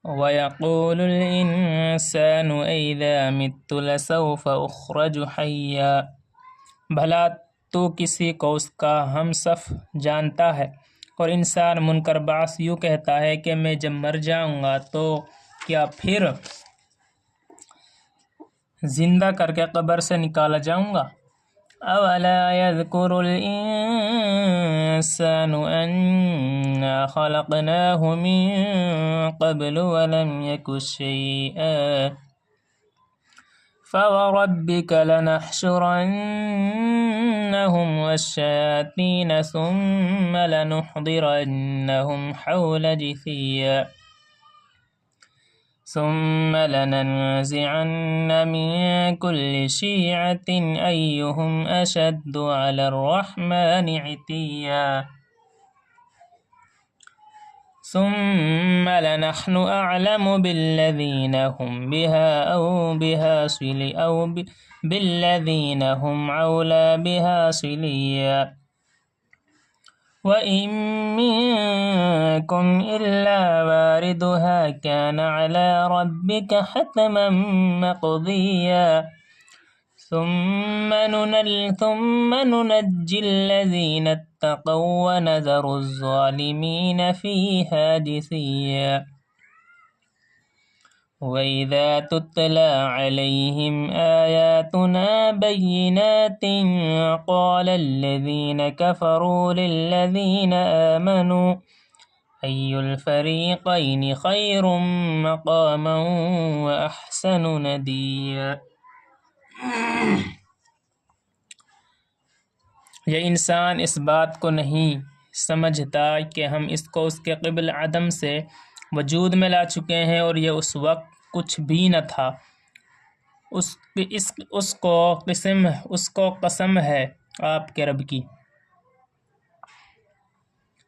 وَيَقُولُ الْإِنسَانُ أَإِذَا مِتُّ لَسَوْفَ أُخْرَجُ حَيًّا۔ بھلا تو کسی کو اس کا ہم صف جانتا ہے؟ اور انسان منکر بعث یوں کہتا ہے کہ میں جب مر جاؤں گا تو کیا پھر زندہ کر کے قبر سے نکالا جاؤں گا؟ أَوَلَا يَذْكُرُ الْإِنسَانُ أَنَّا خَلَقْنَاهُ مِن قَبْلُ وَلَمْ يَكُ شَيْئًا فَوَرَبِّكَ لَنَحْشُرَنَّهُمْ وَالشَّيَاطِينَ ثُمَّ لَنُحْضِرَنَّهُمْ حَوْلَ جِثِيًّا ثُمَّ لَنَنزِعَنَّ مِن كُلِّ شِيعَةٍ أَيُّهُمْ أَشَدُّ عَلَى الرَّحْمَنِ عِتِيًّا ثُمَّ لَنَحْنُ أَعْلَمُ بِالَّذِينَ هُمْ بالذين هم أولى بها صليا وإن منكم إلا واردها كان على ربك حتما مقضيا ثم ننجي الذين اتقوا ونذر الظالمين فيها جثيا وَإِذَا تُتْلَى عَلَيْهِمْ آيَاتُنَا بَيِّنَاتٍ قَالَ الَّذِينَ كَفَرُوا لِلَّذِينَ آمَنُوا أَيُّ الْفَرِيقَيْنِ خَيْرٌ مَقَامًا وَأَحْسَنُ نَدِيًّا۔ یہ انسان اس بات کو نہیں سمجھتا کہ ہم اس کو اس کے قبل عدم سے وجود میں لا چکے ہیں، اور یہ اس وقت کچھ بھی نہ تھا۔ اس کو قسم ہے آپ کے رب کی،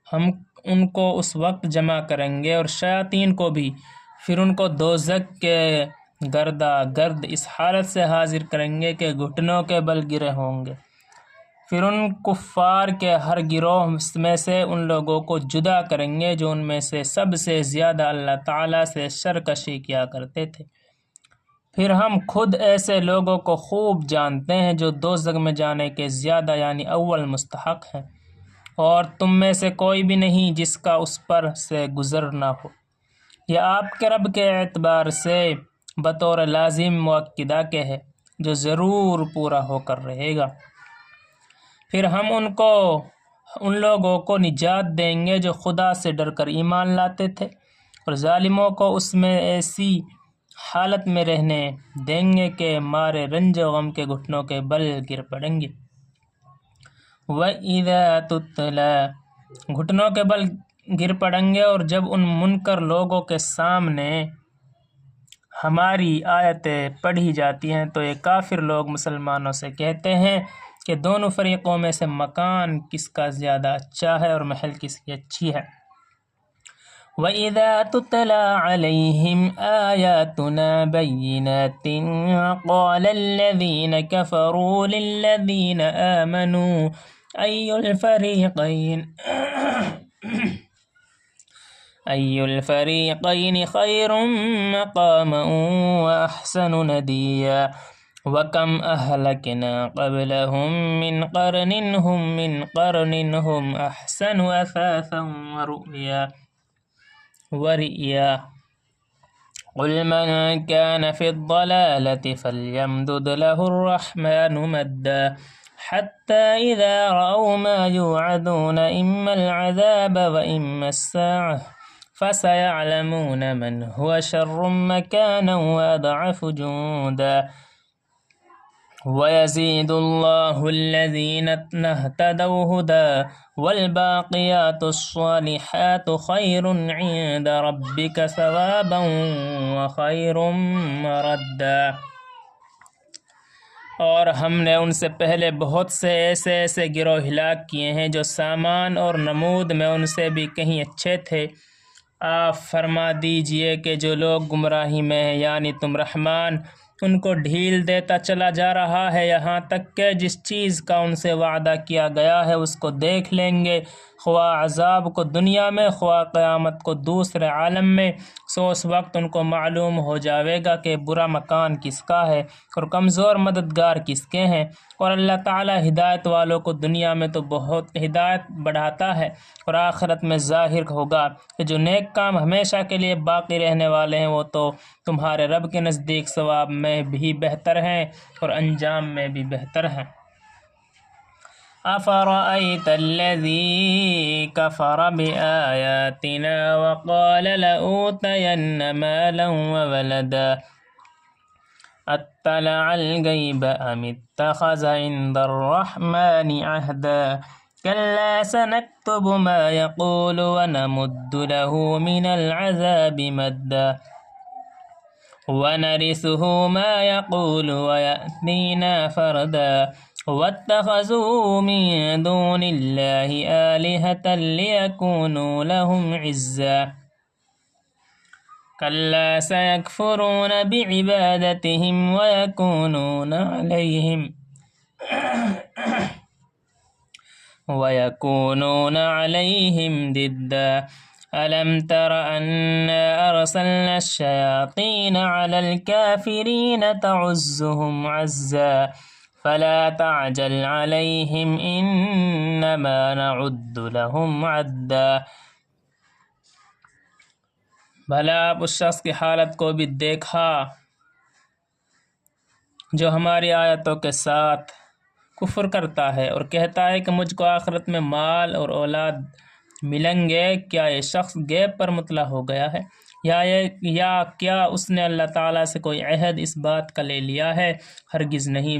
ہم ان کو اس وقت جمع کریں گے اور شیاطین کو بھی، پھر ان کو دوزخ کے گرد اس حالت سے حاضر کریں گے کہ گھٹنوں کے بل گرے ہوں گے۔ پھر ان کفار کے ہر گروہ میں سے ان لوگوں کو جدا کریں گے جو ان میں سے سب سے زیادہ اللہ تعالیٰ سے سرکشی کیا کرتے تھے۔ پھر ہم خود ایسے لوگوں کو خوب جانتے ہیں جو دوزخ میں جانے کے زیادہ یعنی اول مستحق ہیں، اور تم میں سے کوئی بھی نہیں جس کا اس پر سے گزر نہ ہو۔ یہ آپ کے رب کے اعتبار سے بطور لازم مؤکدہ کے ہے جو ضرور پورا ہو کر رہے گا۔ پھر ہم ان لوگوں کو نجات دیں گے جو خدا سے ڈر کر ایمان لاتے تھے، اور ظالموں کو اس میں ایسی حالت میں رہنے دیں گے کہ مارے رنج و غم کے گھٹنوں کے بل گر پڑیں گے۔ وَإِذَا تُتْلَى، گھٹنوں کے بل گر پڑیں گے، اور جب ان منکر لوگوں کے سامنے ہماری آیتیں پڑھی جاتی ہیں تو یہ کافر لوگ مسلمانوں سے کہتے ہیں کہ دونوں فریقوں میں سے مکان کس کا زیادہ اچھا ہے اور محل کس کی اچھی ہے۔ وَإِذَا تُتْلَى عَلَيْهِمْ آيَاتُنَا بَيِّنَاتٍ قَالَ الَّذِينَ كَفَرُوا لِلَّذِينَ آمَنُوا أَيُّ الْفَرِيقَيْنِ خَيْرٌ مَقَامًا وَأَحْسَنُ نَدِيًّا وَكَمْ أَهْلَكْنَا قَبْلَهُمْ مِنْ قَرْنٍ هُمْ أَحْسَنُ أَثَاثًا وَرِئْيًا قُلْ مَنْ كَانَ فِي الضَّلَالَةِ فَلْيَمْدُدْ لَهُ الرَّحْمَنُ مَدًّا حَتَّى إِذَا رَأَوْا مَا يُوعَدُونَ إِمَّا الْعَذَابَ وَإِمَّا السَّاعَةَ فَسَيَعْلَمُونَ مَنْ هُوَ شَرٌّ مَكَانًا وَأَضْعَفُ جُندًا وَيَزِيدُ اللَّهُ الَّذِينَ اهْتَدَوْا هُدًى وَالْبَاقِيَاتُ الصَّالِحَاتُ خَيْرٌ عِندَ رَبِّكَ ثَوَابًا وَخَيْرٌ مَرَدًّا۔ اور ہم نے ان سے پہلے بہت سے ایسے گروہ ہلاک کیے ہیں جو سامان اور نمود میں ان سے بھی کہیں اچھے تھے۔ آپ فرما دیجئے کہ جو لوگ گمراہی میں ہیں یعنی تم رحمان ان کو ڈھیل دیتا چلا جا رہا ہے، یہاں تک کہ جس چیز کا ان سے وعدہ کیا گیا ہے اس کو دیکھ لیں گے، خواہ عذاب کو دنیا میں خواہ قیامت کو دوسرے عالم میں، سو اس وقت ان کو معلوم ہو جاوے گا کہ برا مکان کس کا ہے اور کمزور مددگار کس کے ہیں۔ اور اللہ تعالیٰ ہدایت والوں کو دنیا میں تو بہت ہدایت بڑھاتا ہے اور آخرت میں ظاہر ہوگا کہ جو نیک کام ہمیشہ کے لیے باقی رہنے والے ہیں وہ تو تمہارے رب کے نزدیک ثواب میں بھی بہتر ہیں اور انجام میں بھی بہتر ہیں۔ أفرأيت الذي كفر بآياتنا وقال لأوتين مالا وولدا اطلع الغيب أم اتخذ عند الرحمن عهدا كلا سنكتب ما يقول ونمد له من العذاب مدا ونرثه ما يقول ويأتينا فردا واتخذوا من دون الله آلهة ليكونوا لهم عزا كلا سيكفرون بعبادتهم ويكونون عليهم ضدا ألم تر أنا أرسلنا الشياطين على الكافرين تعزهم عزا فلا تعجل عليهم إنما نعد لهم عدا۔ بھلا آپ اس شخص کی حالت کو بھی دیکھا جو ہماری آیتوں کے ساتھ کفر کرتا ہے اور کہتا ہے کہ مجھ کو آخرت میں مال اور اولاد ملیں گے؟ کیا یہ شخص غیب پر مطلع ہو گیا ہے یا کیا اس نے اللہ تعالیٰ سے کوئی عہد اس بات کا لے لیا ہے؟ ہرگز نہیں،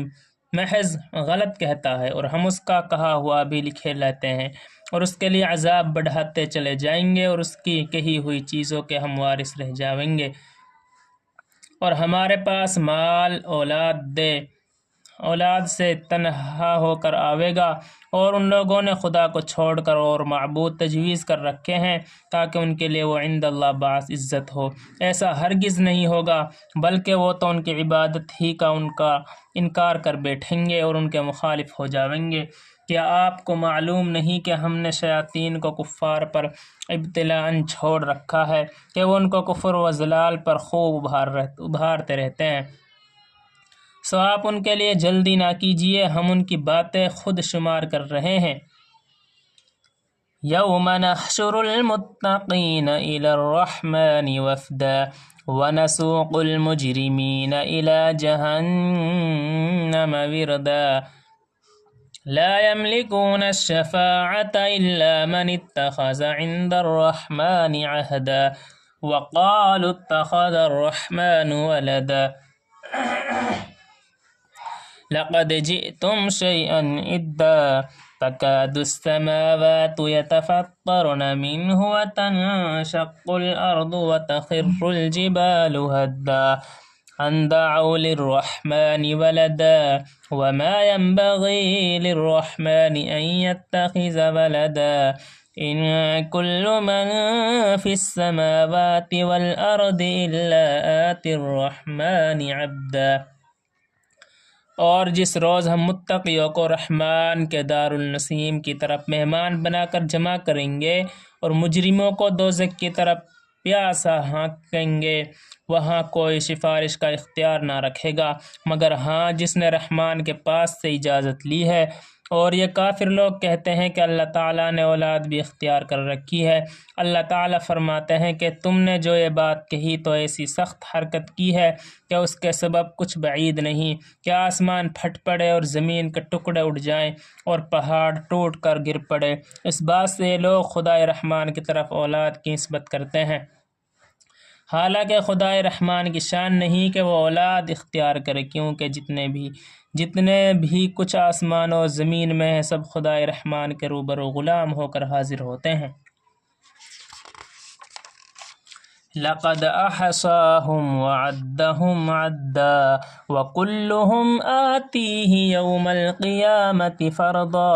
محض غلط کہتا ہے اور ہم اس کا کہا ہوا بھی لکھے لیتے ہیں اور اس کے لیے عذاب بڑھاتے چلے جائیں گے اور اس کی کہی ہوئی چیزوں کے ہم وارث رہ جائیں گے۔ اور ہمارے پاس مال اولاد سے تنہا ہو کر آوے گا اور ان لوگوں نے خدا کو چھوڑ کر اور معبود تجویز کر رکھے ہیں تاکہ ان کے لیے وہ عند اللہ باعث عزت ہو۔ ایسا ہرگز نہیں ہوگا، بلکہ وہ تو ان کی عبادت ہی کا ان کا انکار کر بیٹھیں گے اور ان کے مخالف ہو جائیں گے۔ کیا آپ کو معلوم نہیں کہ ہم نے شیاطین کو کفار پر ابتلاً چھوڑ رکھا ہے کہ وہ ان کو کفر و ضلال پر خوب ابھارتے رہتے ہیں؟ سو آپ ان کے لیے جلدی نہ کیجیے، ہم ان کی باتیں خود شمار کر رہے ہیں۔ یوم نحشر المتقین الی الرحمن وفدا ونسوق المجرمین الی جہنم وردا لا يملكون الشفاعة إلا من اتخذ عند الرحمن عهدا وقالوا اتخذ الرحمن ولدا لقد جئتم شيئا إدا تكاد السماوات يتفطرن منه وتنشق الأرض وتخر الجبال هدا أن دعوا للرحمن ولدا وما ينبغي للرحمن أن يتخذ ولدا إن كل من في السماوات والأرض إلا آتي الرحمن عبدا۔ اور جس روز ہم متقیوں کو رحمان کے دارالنعیم کی طرف مہمان بنا کر جمع کریں گے اور مجرموں کو دوزخ کی طرف پیاسا ہانکیں گے، وہاں کوئی سفارش کا اختیار نہ رکھے گا مگر ہاں جس نے رحمان کے پاس سے اجازت لی ہے۔ اور یہ کافر لوگ کہتے ہیں کہ اللہ تعالیٰ نے اولاد بھی اختیار کر رکھی ہے۔ اللہ تعالیٰ فرماتے ہیں کہ تم نے جو یہ بات کہی تو ایسی سخت حرکت کی ہے کہ اس کے سبب کچھ بعید نہیں کہ آسمان پھٹ پڑے اور زمین کے ٹکڑے اڑ جائیں اور پہاڑ ٹوٹ کر گر پڑے، اس بات سے یہ لوگ خدائے رحمان کی طرف اولاد کی نسبت کرتے ہیں، حالانکہ خدائے رحمان کی شان نہیں کہ وہ اولاد اختیار کرے، کیونکہ جتنے بھی کچھ آسمان و زمین میں ہیں سب خدائے رحمان کے روبرو غلام ہو کر حاضر ہوتے ہیں۔ لقد احصاهم وعدهم عدا وكلهم آتيه يوم القيامة فرضا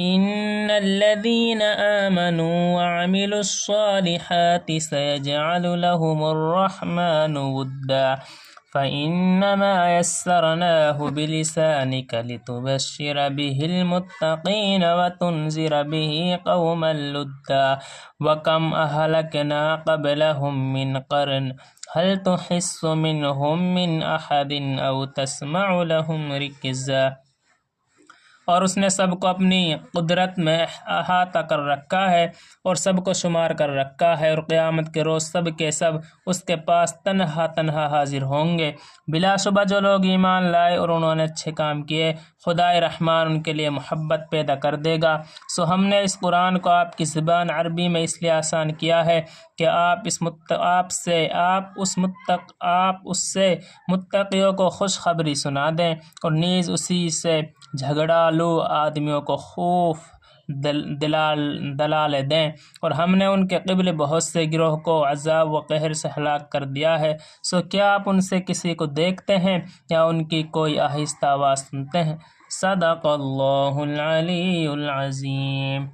إن الذين آمنوا وعملوا الصالحات سيجعل لهم الرحمن ودا فإنما يسرناه بلسانك لتبشر به المتقين وتنذر به قوما لدا وكم أهلكنا قبلهم من قرن هل تحس منهم من أحد أو تسمع لهم ركزا۔ اور اس نے سب کو اپنی قدرت میں احاطہ کر رکھا ہے اور سب کو شمار کر رکھا ہے، اور قیامت کے روز سب کے سب اس کے پاس تنہا تنہا حاضر ہوں گے۔ بلا شبہ جو لوگ ایمان لائے اور انہوں نے اچھے کام کیے، خدائے رحمان ان کے لیے محبت پیدا کر دے گا۔ سو ہم نے اس قرآن کو آپ کی زبان عربی میں اس لیے آسان کیا ہے کہ آپ اس سے متقیوں کو خوشخبری سنا دیں، اور نیز اسی سے جھگڑالو آدمیوں کو خوف دلالے دیں۔ اور ہم نے ان کے قبل بہت سے گروہ کو عذاب و قہر سے ہلاک کر دیا ہے۔ سو کیا آپ ان سے کسی کو دیکھتے ہیں یا ان کی کوئی آہستہ آواز سنتے ہیں؟ صدق اللہ العلی العظیم۔